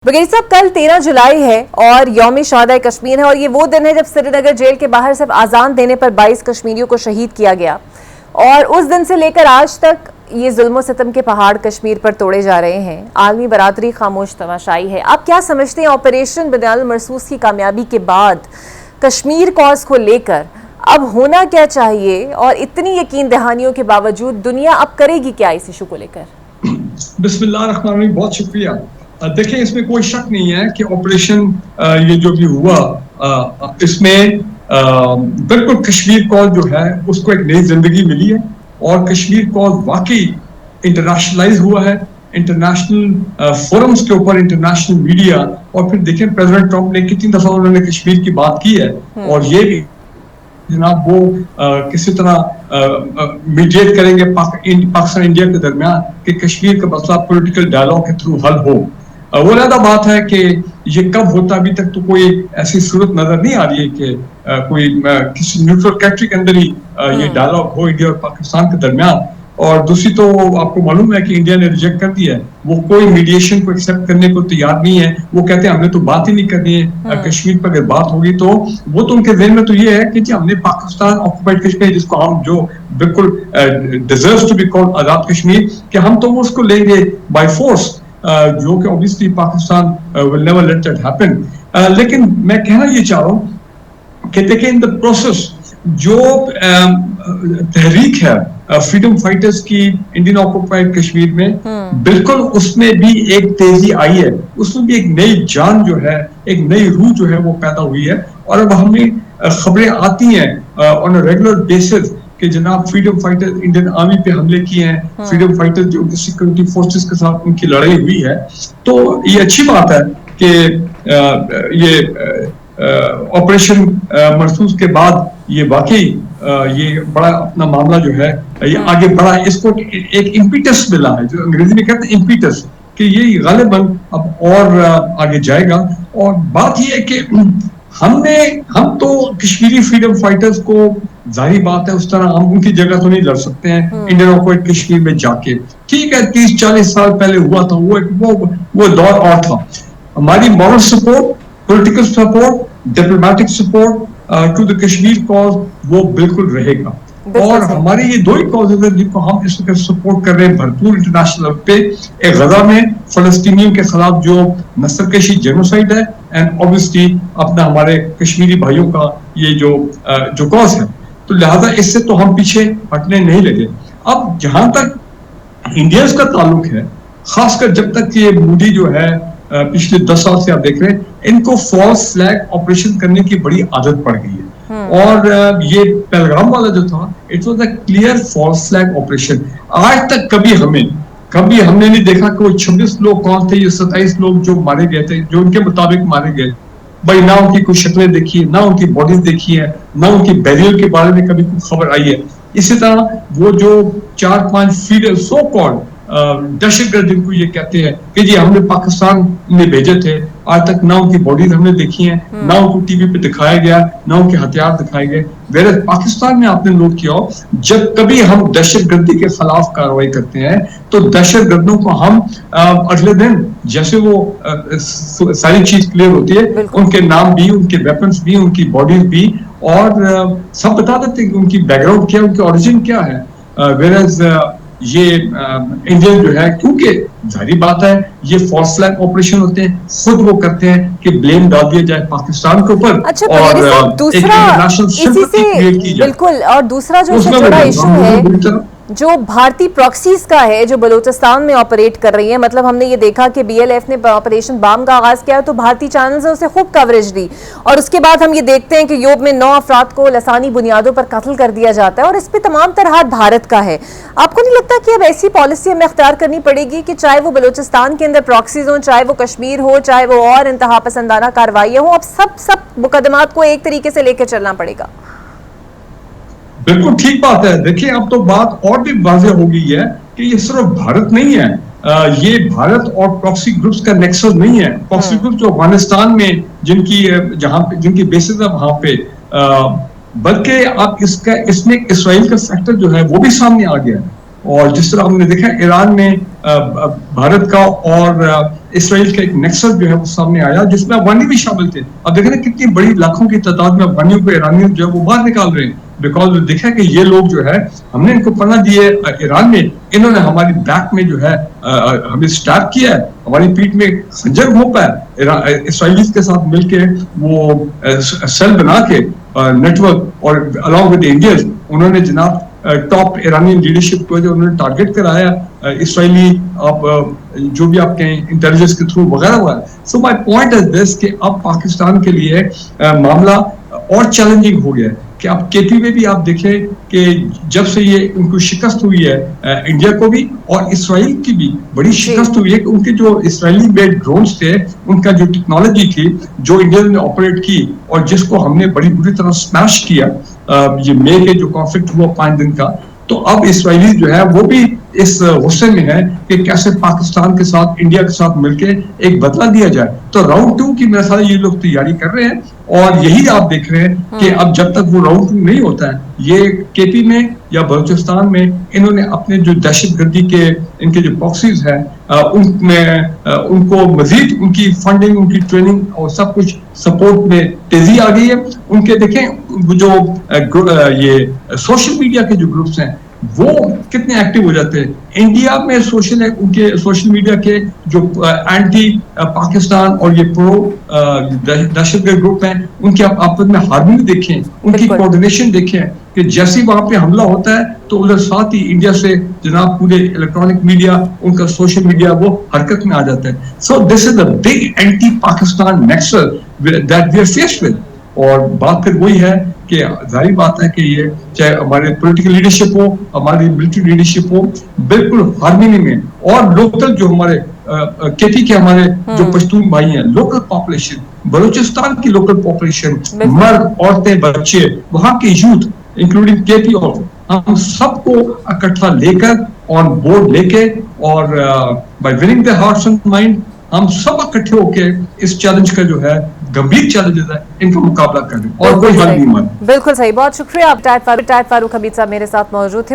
वकील साहब, कल 13 जुलाई है और यौम शहादा कश्मीर है और ये वो दिन है जब श्रीनगर जेल के बाहर सिर्फ आजान देने पर 22 कश्मीरियों को शहीद किया गया। और उस दिन से लेकर आज तक ये जुल्म सितम के पहाड़ कश्मीर पर तोड़े जा रहे हैं। आलमी बरादरी खामोश तमाशाई है। आप क्या समझते हैं, ऑपरेशन बनियानुल मरसूस की कामयाबी के बाद कश्मीर कॉज को लेकर अब होना क्या चाहिए और इतनी यकीन दहानियों के बावजूद दुनिया अब करेगी क्या इस इशू को लेकर? बिस्मिल्लाह रहमान रहीम, बहुत शुक्रिया। देखिए, इसमें कोई शक नहीं है कि ऑपरेशन ये जो भी हुआ इसमें बिल्कुल कश्मीर कॉज जो है उसको एक नई जिंदगी मिली है और कश्मीर कॉज वाकई इंटरनेशनलाइज हुआ है। इंटरनेशनल फोरम्स के ऊपर इंटरनेशनल मीडिया, और फिर देखें प्रेसिडेंट ट्रंप ने कितनी दफा उन्होंने कश्मीर की बात की है और ये भी जनाब वो किसी तरह मीडिएट करेंगे पाकिस्तान इंडिया के दरमियान कि कश्मीर का मसला पॉलिटिकल डायलॉग के थ्रू हल हो। वो अलग बात है कि ये कब होता, अभी तक तो कोई ऐसी सूरत नजर नहीं आ रही है कि कोई किसी न्यूट्रल कंट्री के अंदर ही ये डायलॉग हो इंडिया और पाकिस्तान के दरमियान। और दूसरी तो आपको मालूम है कि इंडिया ने रिजेक्ट कर दिया है, वो कोई मीडिएशन को एक्सेप्ट करने को तैयार नहीं है। वो कहते हैं हमने तो बात ही नहीं करनी है कश्मीर पर, अगर बात होगी तो वो तो उनके ज़हन में तो ये है कि जी हमने पाकिस्तान ऑक्युपाइड कश्मीर, जिसको हम जो बिल्कुल डिजर्व्स टू बी कॉल्ड आजाद कश्मीर, कि हम तो उसको लेंगे बाय फोर्स, जो कि obviously Pakistan will never let that happen. लेकिन मैं कहना ये चाह रहा हूँ कि देखिए इन द प्रोसेस जो तहरीक है फ्रीडम फाइटर्स की इंडियन ऑक्युपाइड कश्मीर में, बिल्कुल उसमें भी एक तेजी आई है, उसमें भी एक नई जान जो है, एक नई रूह जो है वो पैदा हुई है। और अब हमें खबरें आती हैं ऑन अ रेगुलर बेसिस कि जनाब फ्रीडम फाइटर इंडियन आर्मी पे हमले किए हैं, फ्रीडम फाइटर जो सिक्योरिटी फोर्सेस के साथ उनकी लड़ाई हुई है। तो ये अच्छी बात है कि ये ऑपरेशन मरसूस के बाद ये वाकई ये बड़ा अपना मामला जो है ये आगे बढ़ा, इसको एक इम्पीटस मिला है, जो अंग्रेजी में कहते हैं इम्पीटस, कि ये गालिबन अब और आगे जाएगा। और बात ये है कि हम तो कश्मीरी फ्रीडम फाइटर्स को, जाहिर बात है उस तरह हम उनकी जगह तो नहीं लड़ सकते हैं इंडियन ऑक्युपाइड कश्मीर में जाके। ठीक है, 30-40 साल पहले हुआ था, वो दौर और था। हमारी moral support, political support, diplomatic support to the Kashmir cause वो बिल्कुल रहेगा। और हमारे ये दो ही कॉजेज हैं जिनको हम इस वक्त सपोर्ट कर रहे हैं भरपूर इंटरनेशनल लेवल पे। एक गजा में फलस्तीनियों के खिलाफ जो नस्लकशी जेनोसाइड है, एंड ऑब्वियसली अपना हमारे कश्मीरी भाइयों का ये जो कॉज है, तो लिहाजा इससे तो हम पीछे हटने नहीं लगे। अब जहां तक इंडियंस का ताल्लुक है, खासकर जब तक ये मोदी जो है पिछले 10 साल से आप देख रहे हैं, इनको फॉल्स फ्लैग ऑपरेशन करने की बड़ी आदत पड़ गई है। और ये पहलगाम वाला जो था, it was a clear false flag operation. आज तक कभी हमने नहीं देखा कि वो 26 लोग कौन थे, ये 27 लोग जो मारे गए थे, जो उनके मुताबिक मारे गए भाई, ना उनकी कोई शक्लें देखी है, ना उनकी बॉडीज देखी है, ना उनकी बैरियर के बारे में कभी कोई खबर आई है। इसी तरह वो जो 4-5 फीडर सो कॉल्ड दहशतगर्द जिनको ये कहते हैं कि जी हमने पाकिस्तान में भेजे थे, आज तक ना उनकी बॉडीज हमने देखी हैं, ना उनको टीवी पे दिखाया गया, ना उनके हथियार दिखाए गए। वेरे पाकिस्तान में आपने नोट किया हो, जब कभी हम दहशतगर्दी के खिलाफ कार्रवाई करते हैं तो दहशतगर्दों को हम अगले दिन जैसे वो सारी चीज क्लियर होती है, उनके नाम भी, उनके वेपन्स भी, उनकी बॉडीज भी, और सब बता देते हैं कि उनकी बैकग्राउंड क्या है, उनकी ओरिजिन क्या है। वेरएज ये इंडियन जो है, क्योंकि जाहिर बात है ये फॉल्स फ्लैग ऑपरेशन होते हैं, खुद वो करते हैं कि ब्लेम डाल दिया जाए पाकिस्तान के ऊपर। अच्छा, और दूसरा इसी से बिल्कुल, और दूसरा जो जुड़ा इशू है जो भारतीय प्रॉक्सीज का है, जो बलूचिस्तान में ऑपरेट कर रही है। मतलब हमने ये देखा कि बीएलएफ ने ऑपरेशन बाम का आगाज किया तो भारतीय चैनल्स ने उसे खूब कवरेज दी, और उसके बाद हम ये देखते हैं कि योब में 9 अफराद को लसानी बुनियादों पर कत्ल कर दिया जाता है, और इस पे तमाम तरह हाथ भारत का है। आपको नहीं लगता कि अब ऐसी पॉलिसी हमें अख्तियार करनी पड़ेगी कि चाहे वो बलूचिस्तान के अंदर प्रॉक्सीज हो, चाहे वो कश्मीर हो, चाहे वो और इंतहा पसंदाना कार्रवाइयाँ हो, अब सब मुकदमात को एक तरीके से लेकर चलना पड़ेगा? बिल्कुल ठीक बात है। देखिए, अब तो बात और भी वाज़ेह हो गई है कि ये सिर्फ भारत नहीं है, ये भारत और प्रॉक्सी ग्रुप्स का नेक्सस नहीं है। प्रॉक्सी ग्रुप जो अफगानिस्तान में जिनकी बेसिस है वहां पे, बल्कि अब इसमें इसराइल का फैक्टर जो है वो भी सामने आ गया है। और जिस तरह हमने देखा ईरान में भारत का और इसराइल का एक नेक्सस जो है वो सामने आया, जिसमें अफगानी भी शामिल थे। अब देखें ना कितनी बड़ी लाखों की तादाद में अफगानियों को ईरानियों जो है वो बाहर निकाल रहे हैं, बिकॉज देखा कि ये लोग जो है हमने इनको पनाह दी है ईरान में, इन्होंने हमारी बैक में जो है हमें स्टैब किया है, हमारी पीठ में खंजर घोंपा है। इसराइलीज के साथ मिलके वो सेल बना के नेटवर्क और अलॉन्ग विद इंडियंस उन्होंने जनाब टॉप ईरानियन लीडरशिप को जो उन्होंने टारगेट कराया इसराइली आप जो भी आप कहें इंटेलिजेंस के थ्रू वगैरह हुआ। So my point is this कि अब पाकिस्तान के लिए मामला और चैलेंजिंग हो गया है कि अब केपी में भी आप देखें कि जब से ये उनको शिकस्त हुई है इंडिया को भी और इसराइल की भी बड़ी शिकस्त हुई है कि उनके जो इसराइली मेड ड्रोन्स थे, उनका जो टेक्नोलॉजी थी जो इंडिया ने ऑपरेट की और जिसको हमने बड़ी बुरी तरह स्मैश किया, ये मई के जो कॉन्फ्लिक्ट हुआ 5 दिन का, तो अब इसराइली जो है वो भी इस गुस्से में है कि कैसे पाकिस्तान के साथ इंडिया के साथ मिलके एक बदला दिया जाए। तो राउंड 2 की मेरे साथ ये लोग तैयारी कर रहे हैं और यही आप देख रहे हैं कि अब जब तक वो राउंड 2 नहीं होता है, ये केपी में या बलूचिस्तान में इन्होंने अपने जो दहशतगर्दी के इनके जो प्रॉक्सीज हैं उनमें उनको मजीद उनकी फंडिंग, उनकी ट्रेनिंग और सब कुछ सपोर्ट में तेजी आ गई है। उनके देखें जो ये सोशल मीडिया के जो ग्रुप्स हैं वो कितने एक्टिव हो जाते हैं। इंडिया में उनके सोशल मीडिया के जो एंटी पाकिस्तान और ये प्रो दहशतगर्द ग्रुप हैं, उनके आप आपस में हार्मनी देखें, उनकी कोऑर्डिनेशन देखें कि जैसे वहां पे हमला होता है तो उधर साथ ही इंडिया से जनाब पूरे इलेक्ट्रॉनिक मीडिया, उनका सोशल मीडिया वो हरकत में आ जाता है। So this is the big anti Pakistan nexus that we are faced with. और बात फिर वही है कि जाहिर बात है कि ये चाहे हमारे पॉलिटिकल लीडरशिप हो, हमारी मिलिट्री लीडरशिप हो, बिल्कुल हार्मनी में और लोकल जो हमारे केपी के हमारे जो पश्तून भाई हैं, लोकल पॉपुलेशन, बलूचिस्तान की लोकल पॉपुलेशन, मर्द, औरतें, बच्चे, वहां के यूथ इंक्लूडिंग केपी और हम सबको इकट्ठा लेकर ऑन बोर्ड लेके और bye winning the hearts and mind हम सब इकट्ठे होकर इस चैलेंज का जो है गंभीर चैलेंजेस है इनका मुकाबला करें और कोई हल नहीं माने। बिल्कुल सही, बहुत शुक्रिया। आप टाइट फारूक हमीद साहब मेरे साथ मौजूद थे।